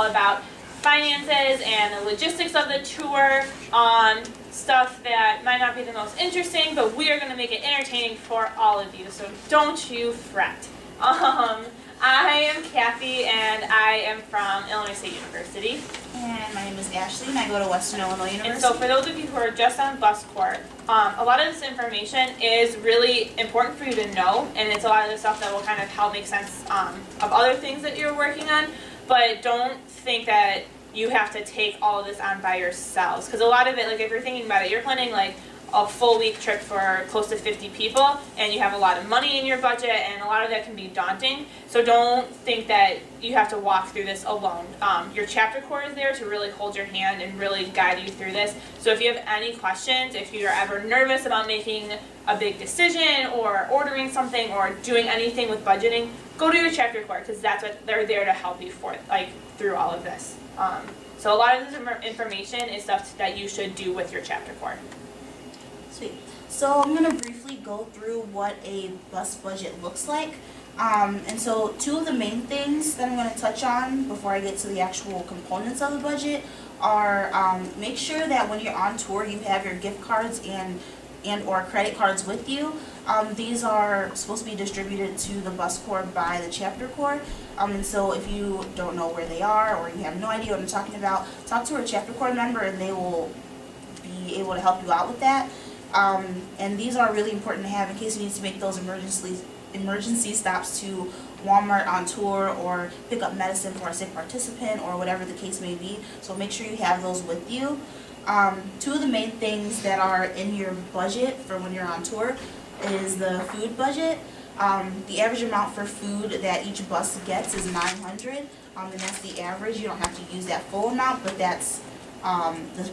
about finances and the logistics of the tour, stuff that might not be the most interesting, but we are going to make it entertaining for all of you, so don't you fret. I am Kathy, and I am from Illinois State University. And my name is Ashley, and I go to Western Illinois University. And so for those of you who are just on bus corps, a lot of this information is really important for you to know, and it's a lot of the stuff that will kind of help make sense of other things that you're working on, but don't think that you have to take all of this on by yourselves, because a lot of it, like if you're thinking about it, you're planning like a full week trip for close to 50 people, and you have a lot of money in your budget, and a lot of that can be daunting. So don't think that you have to walk through this alone. Your chapter core is there to really hold your hand and really guide you through this. So if you have any questions, if you're ever nervous about making a big decision or ordering something or doing anything with budgeting, go to your chapter core, because that's what they're there to help you for, like through all of this. So a lot of this information is stuff that you should do with your chapter core. Sweet. So I'm going to briefly go through what a bus budget looks like. And so two of the main things that I'm going to touch on before I get to the actual components of the budget are make sure that when you're on tour you have your gift cards and or credit cards with you. These are supposed to be distributed to the bus corps by the chapter corps. And so if you don't know where they are or you have no idea what I'm talking about, talk to a chapter corps member and they will be able to help you out with that. And these are really important to have in case you need to make those emergency stops to Walmart on tour or pick up medicine for a sick participant or whatever the case may be. So make sure you have those with you. Two of the main things that are in your budget for when you're on tour is the food budget. The average amount for food that each bus gets is $900, and that's the average. You don't have to use that full amount, but that's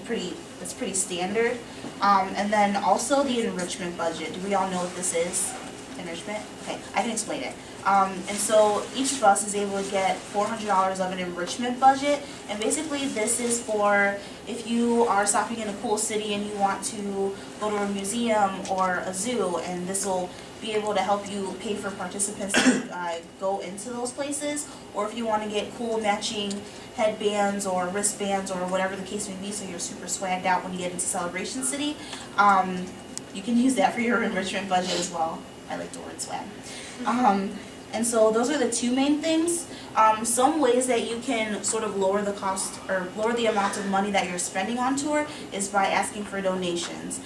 pretty standard. And then also the enrichment budget. Do we all know what this is? Enrichment? Okay, I can explain it. And so each bus is able to get $400 of an enrichment budget, and basically this is for if you are stopping in a cool city and you want to go to a museum or a zoo, and this will be able to help you pay for participants to go into those places, or if you want to get cool matching headbands or wristbands or whatever the case may be so you're super swagged out when you get into Celebration City, you can use that for your enrichment budget as well. I like the word swag. And so those are the two main things. Some ways that you can sort of lower the cost or lower the amount of money that you're spending on tour is by asking for donations.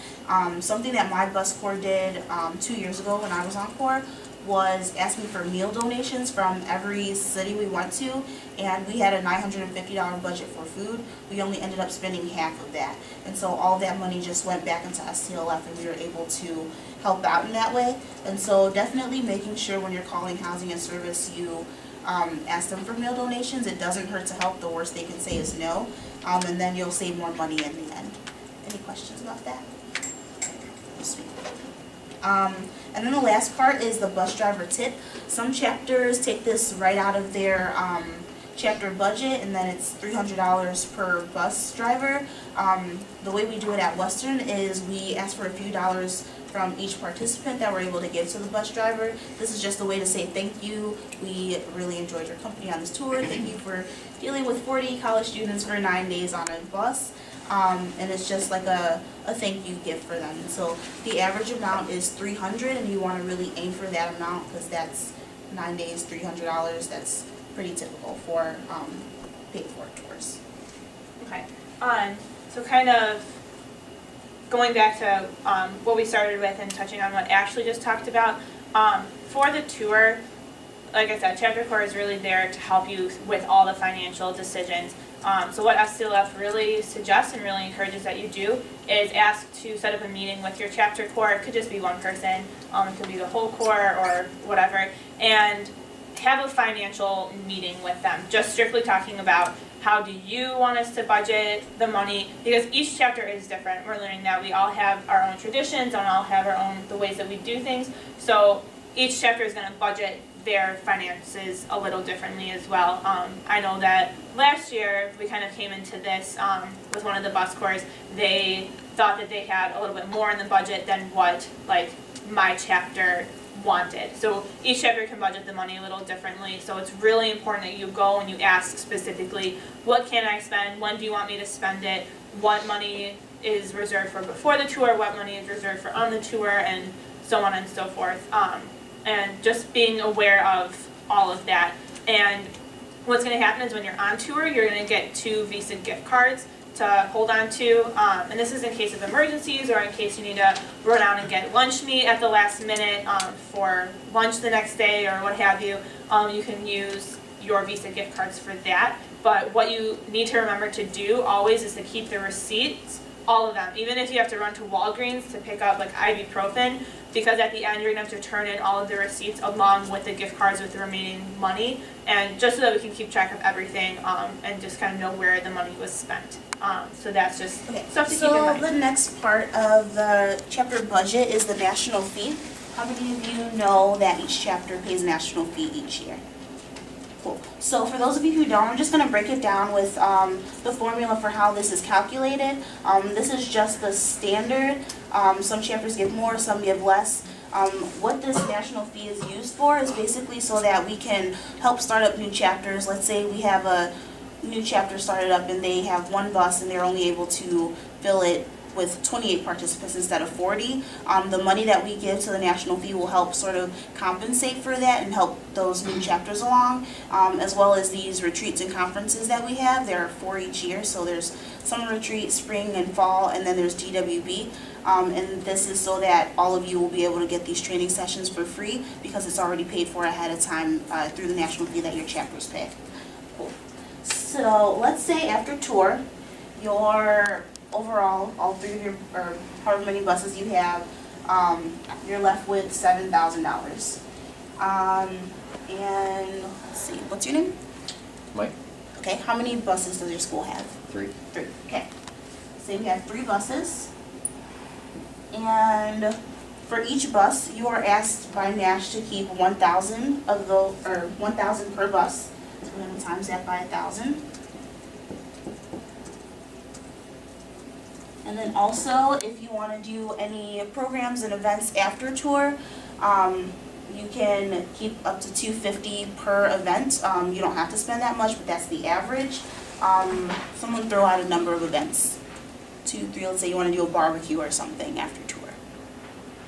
Something that my bus corps did 2 years ago when I was on corps was asking for meal donations from every city we went to, and we had a $950 budget for food. We only ended up spending half of that, and so all that money just went back into STLF, and we were able to help out in that way. And so definitely making sure when you're calling housing and service you ask them for meal donations. It doesn't hurt to help. The worst they can say is no, and then you'll save more money in the end. Any questions about that? Sweet. And then the last part is the bus driver tip. Some chapters take this right out of their chapter budget, and then it's $300 per bus driver. The way we do it at Western is we ask for a few dollars from each participant that we're able to give to the bus driver. This is just a way to say thank you. We really enjoyed your company on this tour. Thank you for dealing with 40 college students for 9 days on a bus. And it's just like a thank you gift for them. So the average amount is $300, and you want to really aim for that amount because that's 9 days, $300. That's pretty typical for paid for tours. Okay. So kind of going back to what we started with and touching on what Ashley just talked about, for the tour, like I said, chapter core is really there to help you with all the financial decisions. So what STLF really suggests and really encourages that you do is ask to set up a meeting with your chapter core. It could just be one person, it could be the whole core or whatever, and have a financial meeting with them, just strictly talking about how do you want us to budget the money, because each chapter is different. We're learning that we all have our own traditions and all have our own, the ways that we do things, so each chapter is going to budget their finances a little differently as well. I know that last year we kind of came into this with one of the bus corps. They thought that they had a little bit more in the budget than what like my chapter wanted. So each chapter can budget the money a little differently, so it's really important that you go and you ask specifically, what can I spend, when do you want me to spend it, what money is reserved for before the tour, what money is reserved for on the tour, and so on and so forth. And just being aware of all of that. And what's going to happen is when you're on tour, you're going to get 2 Visa gift cards to hold on to, and this is in case of emergencies or in case you need to run out and get lunch meat at the last minute for lunch the next day or what have you. You can use your Visa gift cards for that. But what you need to remember to do always is to keep the receipts, all of them, even if you have to run to Walgreens to pick up like ibuprofen, because at the end you're going to have to turn in all of the receipts along with the gift cards with the remaining money, and just so that we can keep track of everything and just kind of know where the money was spent. So that's just stuff to keep in mind. So the next part of the chapter budget is the national fee. How many of you know that each chapter pays a national fee each year? Cool. So for those of you who don't, I'm just going to break it down with the formula for how this is calculated. This is just the standard. Some chapters give more, some give less. What this national fee is used for is basically so that we can help start up new chapters. Let's say we have a new chapter started up and they have 1 bus and they're only able to fill it with 28 participants instead of 40. The money that we give to the national fee will help sort of compensate for that and help those new chapters along, as well as these retreats and conferences that we have. There are 4 each year, so there's summer retreat, spring and fall, and then there's DWB. And this is so that all of you will be able to get these training sessions for free because it's already paid for ahead of time through the national fee that your chapters pay. Cool. So let's say after tour, your overall, all 3 of your, or however many buses you have, you're left with $7,000. And let's see, what's your name? Mike? Okay, how many buses does your school have? 3. 3, okay. So you have 3 buses. And for each bus, you are asked by Nash to keep 1,000 of those, or 1,000 per bus. So we're going to times that by 1,000. And then also, if you want to do any programs and events after tour, you can keep up to $250 per event. You don't have to spend that much, but that's the average. Someone throw out a number of events. 2, 3, let's say you want to do a barbecue or something after tour.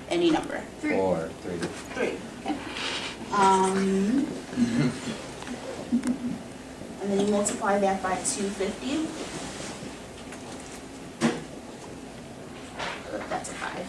Any number. 3. 4, 3. 3, okay. And then you multiply that by 250. That's a 5.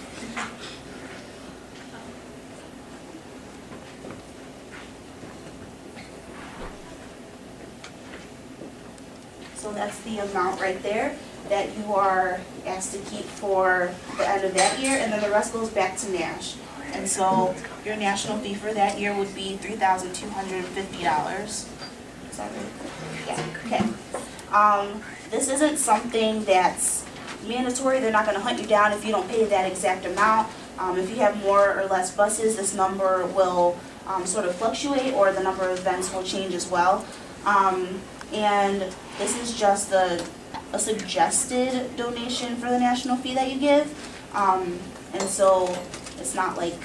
So that's the amount right there that you are asked to keep for the end of that year, and then the rest goes back to Nash. And so your national fee for that year would be $3,250. Is that right? Yeah, okay. This isn't something that's mandatory. They're not going to hunt you down if you don't pay that exact amount. If you have more or less buses, this number will sort of fluctuate, or the number of events will change as well. And this is just a suggested donation for the national fee that you give. And so it's not like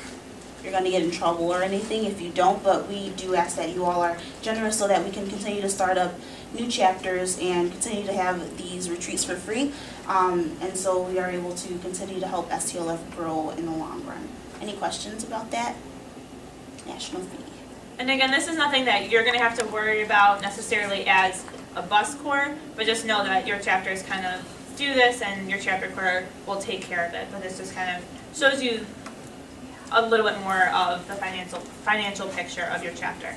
you're going to get in trouble or anything if you don't, but we do ask that you all are generous so that we can continue to start up new chapters and continue to have these retreats for free. And so we are able to continue to help STLF grow in the long run. Any questions about that? National fee. And again, this is nothing that you're going to have to worry about necessarily as a bus corps, but just know that your chapters kind of do this and your chapter corps will take care of it. But this just kind of shows you a little bit more of the financial picture of your chapter.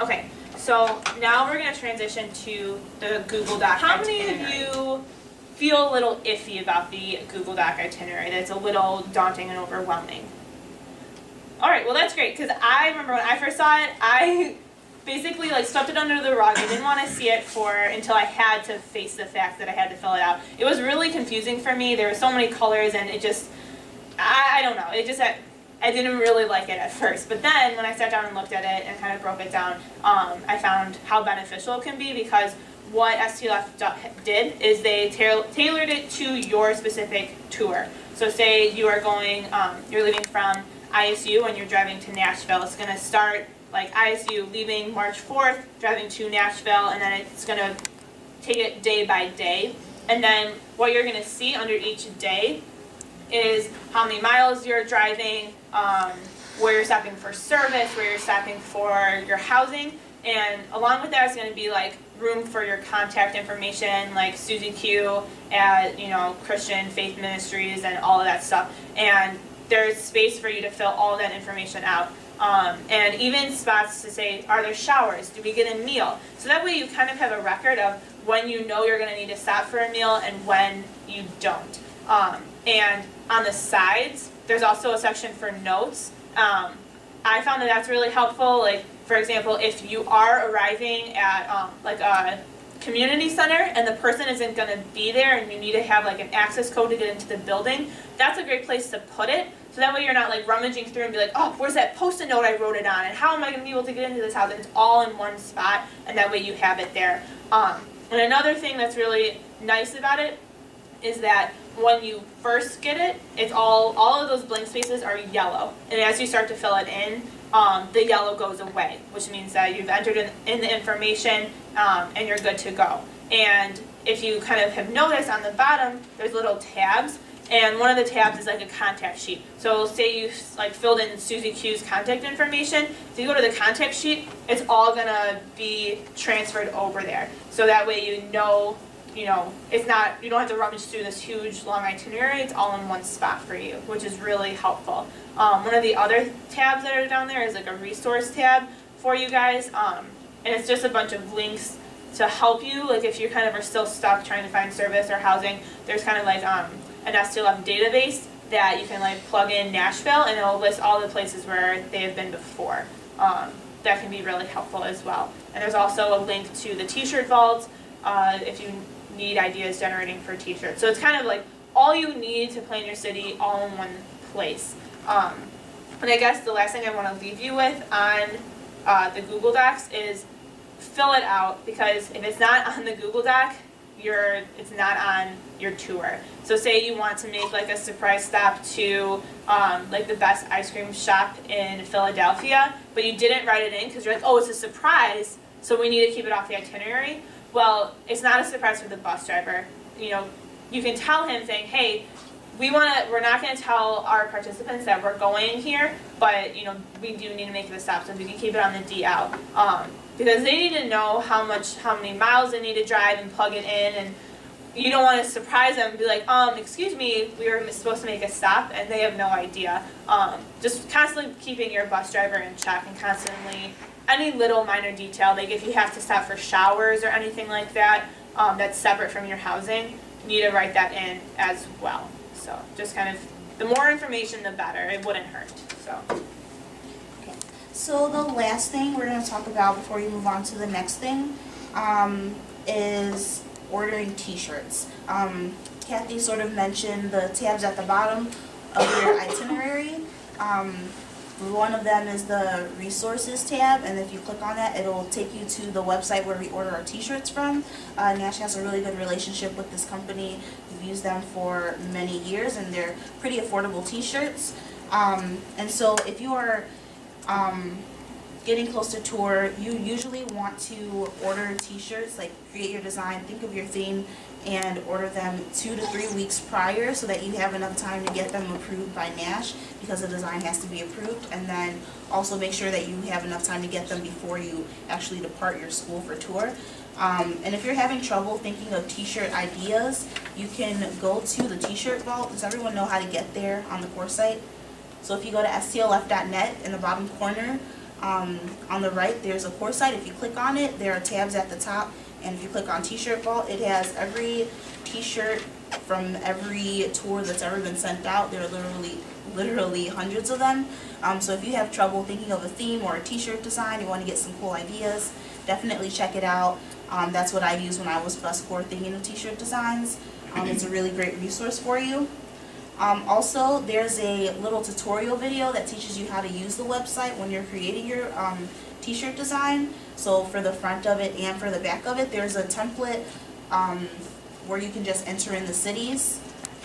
Okay, so now we're going to transition to the Google Doc How itinerary. many of you feel a little iffy about the Google Doc itinerary? That's a little daunting and overwhelming. All right, well that's great, because I remember when I first saw it, I basically like swept it under the rug. I didn't want to see it until I had to face the fact that I had to fill it out. It was really confusing for me. There were so many colors, and it just, I don't know, it just, I didn't really like it at first. But then when I sat down and looked at it and kind of broke it down, I found how beneficial it can be, because what STLF did is they tailored it to your specific tour. So say you are going, you're leaving from ISU when you're driving to Nashville. It's gonna start like ISU leaving March 4th, driving to Nashville, and then it's gonna take it day by day. And then what you're gonna see under each day is how many miles you're driving, where you're stopping for service, where you're stopping for your housing, and along with that is going to be like room for your contact information, like Susie Q at Christian Faith Ministries and all of that stuff. And there's space for you to fill all that information out. And even spots to say, are there showers? Do we get a meal? So that way you kind of have a record of when you know you're going to need to stop for a meal and when you don't. And on the sides, there's also a section for notes. I found that that's really helpful. Like, for example, if you are arriving at like a community center and the person isn't going to be there and you need to have like an access code to get into the building, that's a great place to put it. So that way you're not like rummaging through and be like, oh, where's that Post-it note I wrote it on? And how am I going to be able to get into this house? And it's all in one spot, and that way you have it there. And another thing that's really nice about it is that when you first get it, it's all of those blank spaces are yellow. And as you start to fill it in, the yellow goes away, which means that you've entered in the information and you're good to go. And if you kind of have noticed on the bottom, there's little tabs. And one of the tabs is like a contact sheet. So say you like filled in Susie Q's contact information. If you go to the contact sheet, it's all gonna be transferred over there. So that way it's not, you don't have to rummage through this huge long itinerary. It's all in one spot for you, which is really helpful. One of the other tabs that are down there is like a resource tab for you guys. And it's just a bunch of links to help you. Like if you kind of are still stuck trying to find service or housing, there's kind of like an STLM database that you can like plug in Nashville, and it'll list all the places where they have been before. That can be really helpful as well. And there's also a link to the T-shirt vault if you need ideas generating for T-shirts. So it's kind of like all you need to plan your city all in one place. And I guess the last thing I want to leave you with on the Google Docs is fill it out, because if it's not on the Google Doc, it's not on your tour. So say you want to make like a surprise stop to like the best ice cream shop in Philadelphia, but you didn't write it in because you're like, oh, it's a surprise, so we need to keep it off the itinerary. Well, it's not a surprise for the bus driver. You can tell him saying, hey, we're not going to tell our participants that we're going here, but we do need to make the stop, so we can keep it on the DL. Because they need to know how many miles they need to drive and plug it in, and you don't want to surprise them and be like, excuse me, we were supposed to make a stop, and they have no idea. Just constantly keeping your bus driver in check, and constantly any little minor detail, like if you have to stop for showers or anything like that, that's separate from your housing, you need to write that in as well. So just kind of, the more information, the better. It wouldn't hurt. So the last thing we're going to talk about before we move on to the next thing is ordering T-shirts. Kathy sort of mentioned the tabs at the bottom of your itinerary. One of them is the resources tab, and if you click on that, it'll take you to the website where we order our T-shirts from. Nash has a really good relationship with this company. We've used them for many years, and they're pretty affordable T-shirts. And so if you are getting close to tour, you usually want to order T-shirts, like create your design, think of your theme, and order them 2 to 3 weeks prior so that you have enough time to get them approved by Nash, because the design has to be approved, and then also make sure that you have enough time to get them before you actually depart your school for tour. And if you're having trouble thinking of T-shirt ideas, you can go to the T-shirt vault. Does everyone know how to get there on the course site? So if you go to stlf.net, in the bottom corner, on the right, there's a course site. If you click on it, there are tabs at the top, and if you click on T-shirt vault, it has every T-shirt from every tour that's ever been sent out. There are literally hundreds of them. So if you have trouble thinking of a theme or a T-shirt design, you want to get some cool ideas, definitely check it out. That's what I used when I was bus corps thinking of T-shirt designs. It's a really great resource for you. Also, there's a little tutorial video that teaches you how to use the website when you're creating your T-shirt design. So for the front of it and for the back of it, there's a template where you can just enter in the cities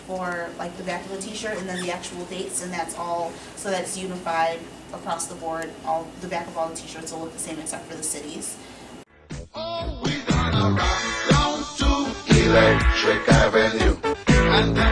for like the back of the t-shirt and then the actual dates, and that's all, so that's unified across the board. All the back of all the t-shirts will look the same except for the cities. Oh, we gonna rock down to Electric Avenue. And